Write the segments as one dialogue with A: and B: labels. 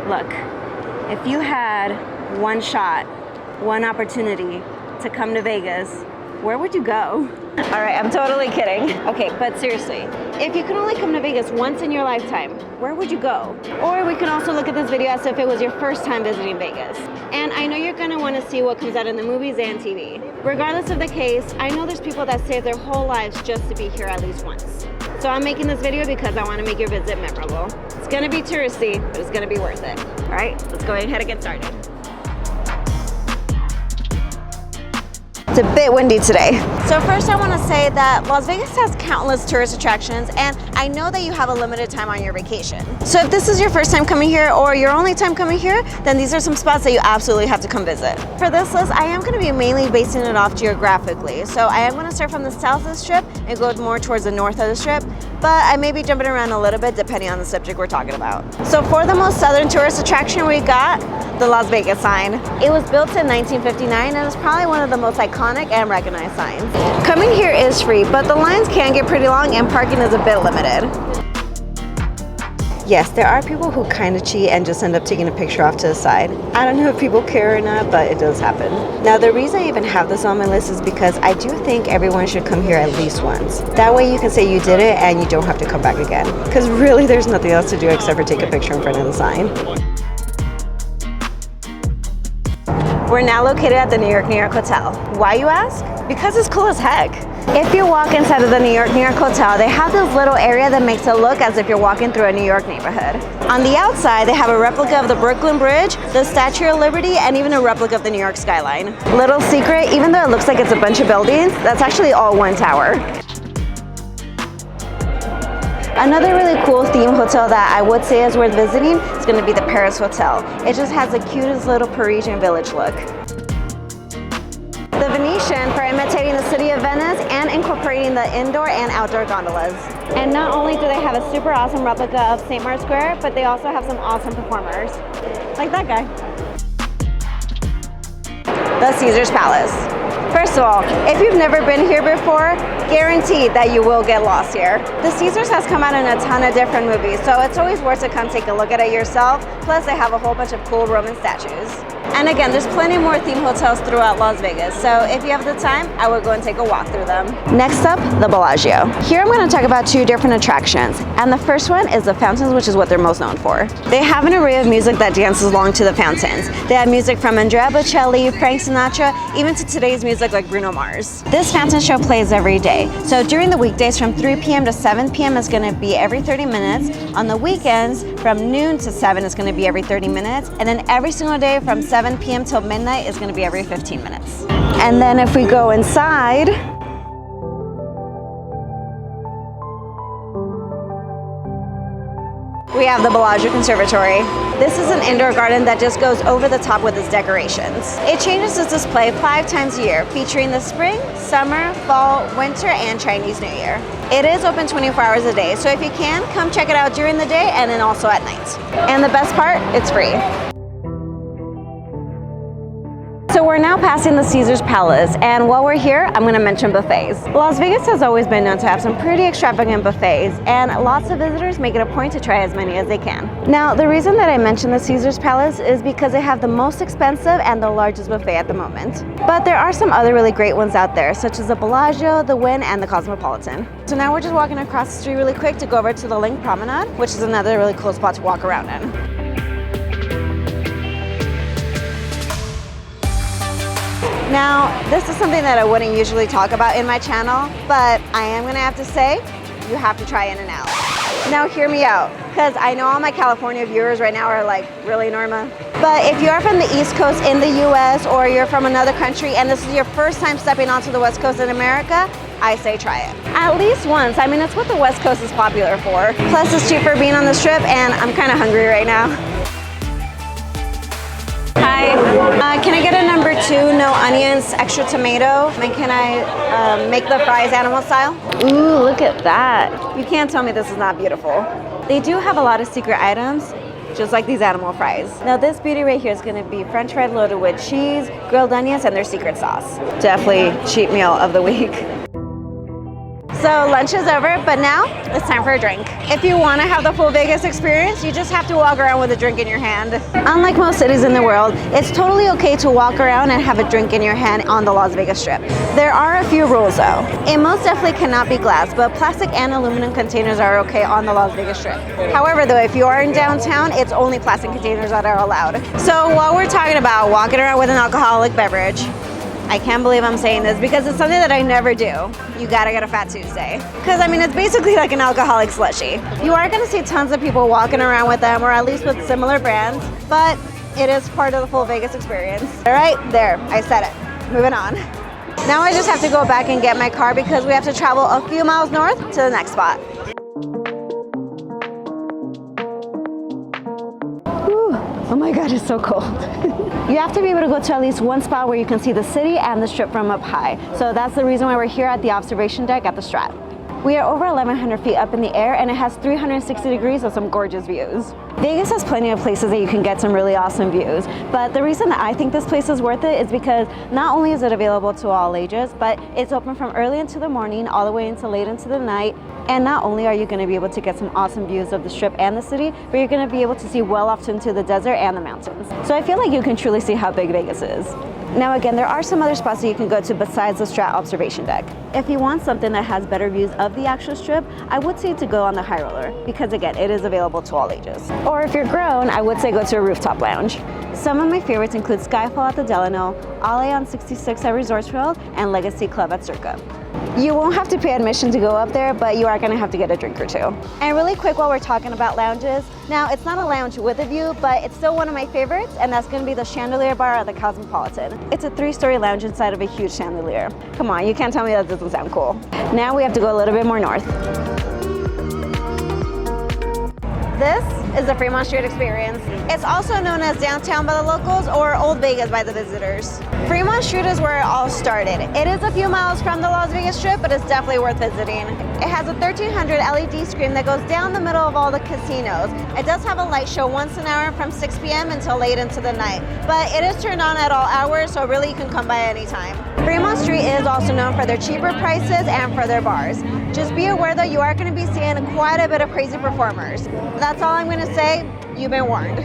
A: Look, if you had one shot, one opportunity to come to Vegas, where would you go? All right, I'm totally kidding. Okay, but seriously, if you could only come to Vegas once in your lifetime, where would you go? Or we can also look at this video as if it was your first time visiting Vegas. And I know you're gonna wanna see what comes out in the movies and TV. Regardless of the case, I know there's people that save their whole lives just to be here at least once. So I'm making this video because I wanna make your visit memorable. It's gonna be touristy, but it's gonna be worth it. All right, let's go ahead and get started. It's a bit windy today. So first I want to say that Las Vegas has countless tourist attractions, and I know that you have a limited time on your vacation. So if this is your first time coming here or your only time coming here, then these are some spots that you absolutely have to come visit. For this list, I am going to be mainly basing it off geographically. So I am going to start from the south of the strip and go more towards the north of the strip, but I may be jumping around a little bit depending on the subject we're talking about. So for the most southern tourist attraction, we got the Las Vegas sign. It was built in 1959 and is probably one of the most iconic and recognized signs. Coming here is free, but the lines can get pretty long and parking is a bit limited. Yes, there are people who kind of cheat and just end up taking a picture off to the side. I don't know if people care or not, but it does happen. Now, the reason I even have this on my list is because I do think everyone should come here at least once. That way you can say you did it and you don't have to come back again. Because really there's nothing else to do except for take a picture in front of the sign. We're now located at the New York Hotel. Why, you ask? Because it's cool as heck. If you walk inside of the New York Hotel, they have this little area that makes it look as if you're walking through a New York neighborhood. On the outside, they have a replica of the Brooklyn Bridge, the Statue of Liberty, and even a replica of the New York skyline. Little secret, even though it looks like it's a bunch of buildings, that's actually all one tower. Another really cool theme hotel that I would say is worth visiting is going to be the Paris Hotel. It just has the cutest little Parisian village look. The Venetian for imitating the city of Venice and incorporating the indoor and outdoor gondolas. And not only do they have a super awesome replica of St. Mark's Square, but they also have some awesome performers. Like that guy. The Caesars Palace. First of all, if you've never been here before, guaranteed that you will get lost here. The Caesars has come out in a ton of different movies, so it's always worth to come take a look at it yourself. Plus, they have a whole bunch of cool Roman statues. And again, there's plenty more theme hotels throughout Las Vegas, so if you have the time, I would go and take a walk through them. Next up, the Bellagio. Here I'm going to talk about two different attractions, and the first one is the Fountains, which is what they're most known for. They have an array of music that dances along to the fountains. They have music from Andrea Bocelli, Frank Sinatra, even to today's music like Bruno Mars. This fountain show plays every day. So during the weekdays from 3 p.m. to 7 p.m. is going to be every 30 minutes. On the weekends from noon to 7 is going to be every 30 minutes. And then every single day from 7 p.m. till midnight is going to be every 15 minutes. And then if we go inside, we have the Bellagio Conservatory. This is an indoor garden that just goes over the top with its decorations. It changes its display 5 times a year, featuring the spring, summer, fall, winter, and Chinese New Year. It is open 24 hours a day, so if you can, come check it out during the day and then also at night. And the best part, it's free. So we're now passing the Caesars Palace, and while we're here, I'm going to mention buffets. Las Vegas has always been known to have some pretty extravagant buffets, and lots of visitors make it a point to try as many as they can. Now, the reason that I mention the Caesars Palace is because they have the most expensive and the largest buffet at the moment. But there are some other really great ones out there, such as the Bellagio, the NYNY, and the Cosmopolitan. So now we're just walking across the street really quick to go over to the Link Promenade, which is another really cool spot to walk around in. Now, this is something that I wouldn't usually talk about in my channel, but I am gonna have to say, you have to try In-N-Out. Now hear me out, because I know all my California viewers right now are like, really, Norma? But if you are from the East Coast in the US, or you're from another country and this is your first time stepping onto the West Coast in America, I say try it. At least once. I mean, it's what the West Coast is popular for. Plus it's cheaper being on the strip, and I'm kind of hungry right now. Hi, can I get a number 2, no onions, extra tomato? And can I make the fries animal style? Ooh, look at that. You can't tell me this is not beautiful. They do have a lot of secret items, just like these animal fries. Now this beauty right here is gonna be French fries loaded with cheese, grilled onions, and their secret sauce. Definitely cheat meal of the week. So lunch is over, but now it's time for a drink. If you want to have the full Vegas experience, you just have to walk around with a drink in your hand. Unlike most cities in the world, it's totally okay to walk around and have a drink in your hand on the Las Vegas Strip. There are a few rules though. It most definitely cannot be glass, but plastic and aluminum containers are okay on the Las Vegas Strip. However though, if you are in downtown, it's only plastic containers that are allowed. So while we're talking about walking around with an alcoholic beverage, I can't believe I'm saying this because it's something that I never do. You gotta get a Fat Tuesday. Because I mean, it's basically like an alcoholic slushie. You are gonna see tons of people walking around with them, or at least with similar brands, but it is part of the full Vegas experience. All right, there, I said it. Moving on. Now I just have to go back and get my car because we have to travel a few miles north to the next spot. Oh my God, it's so cold. You have to be able to go to at least one spot where you can see the city and the Strip from up high. So that's the reason why we're here at the observation deck at the Strat. We are over 1,100 feet up in the air and it has 360 degrees of some gorgeous views. Vegas has plenty of places that you can get some really awesome views, but the reason that I think this place is worth it is because not only is it available to all ages, but it's open from early into the morning all the way into late into the night. And not only are you going to be able to get some awesome views of the Strip and the city, but you're going to be able to see well off into the desert and the mountains. So I feel like you can truly see how big Vegas is. Now again, there are some other spots that you can go to besides the Strat observation deck. If you want something that has better views of the actual Strip, I would say to go on the high roller because again, it is available to all ages. Or if you're grown, I would say go to a rooftop lounge. Some of my favorites include Skyfall at the Delano, Ale on 66 at Resorts World, and Legacy Club at Circa. You won't have to pay admission to go up there, but you are going to have to get a drink or two. And really quick while we're talking about lounges, now it's not a lounge with a view, but it's still one of my favorites, and that's going to be the Chandelier Bar at the Cosmopolitan. It's a 3-story lounge inside of a huge chandelier. Come on, you can't tell me that doesn't sound cool. Now we have to go a little bit more north. This is the Fremont Street experience. It's also known as downtown by the locals or Old Vegas by the visitors. Fremont Street is where it all started. It is a few miles from the Las Vegas Strip, but it's definitely worth visiting. It has a 1300 LED screen that goes down the middle of all the casinos. It does have a light show once an hour from 6 p.m. until late into the night, but it is turned on at all hours, so really you can come by anytime. Fremont Street is also known for their cheaper prices and for their bars. Just be aware that you are going to be seeing quite a bit of crazy performers. That's all I'm going to say. You've been warned.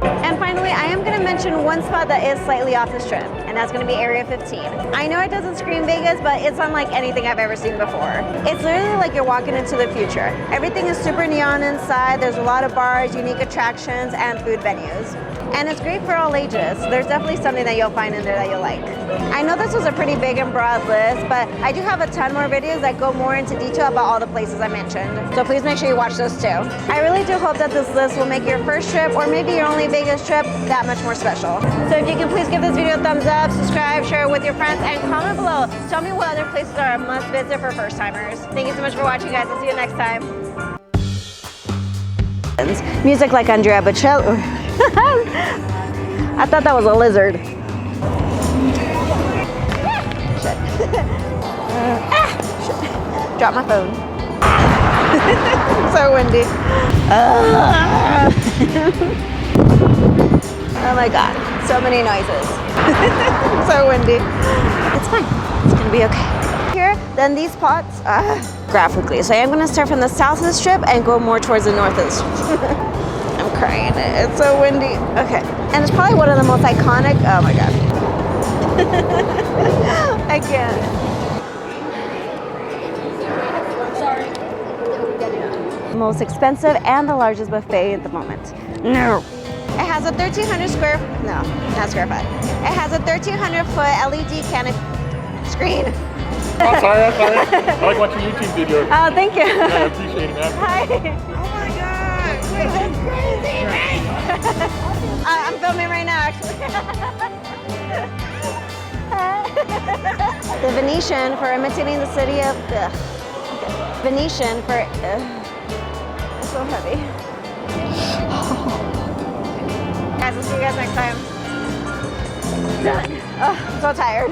A: And finally, I am going to mention one spot that is slightly off the Strip, and that's going to be Area 15. I know it doesn't scream Vegas, but it's unlike anything I've ever seen before. It's literally like you're walking into the future. Everything is super neon inside. There's a lot of bars, unique attractions, and food venues. And it's great for all ages. There's definitely something that you'll find in there that you'll like. I know this was a pretty big and broad list, but I do have a ton more videos that go more into detail about all the places I mentioned. So please make sure you watch those too. I really do hope that this list will make your first trip, or maybe your only Vegas trip, that much more special. So if you can please give this video a thumbs up, subscribe, share it with your friends, and comment below. Tell me what other places are a must visit for first timers. Thank you so much for watching, guys. I'll see you next time. Music like Andrea Bocelli. I thought that was a lizard. Shit. Shit. Drop my phone. So windy. Oh my God, so many noises. So windy. It's fine, it's gonna be okay. Here, then these spots, graphically. So I'm gonna start from the south of the Strip and go more towards the north of the Strip. I'm crying, it's so windy. Okay, and it's probably one of the most iconic, oh my God. I can't. Most expensive and the largest buffet at the moment. No. It has a 1,300 square, no, not square foot. It has a 1,300 foot LED canopy screen.
B: Oh, sorry. I like watching YouTube videos.
A: Oh, thank you.
B: Yeah, I appreciate it, man.
A: Hi.
B: Oh my God,
A: That's crazy, right? I'm filming right now, actually. The Venetian for imitating the city of, Venetian for, it's so heavy. Guys, I'll see you guys next time. Oh, I'm so tired.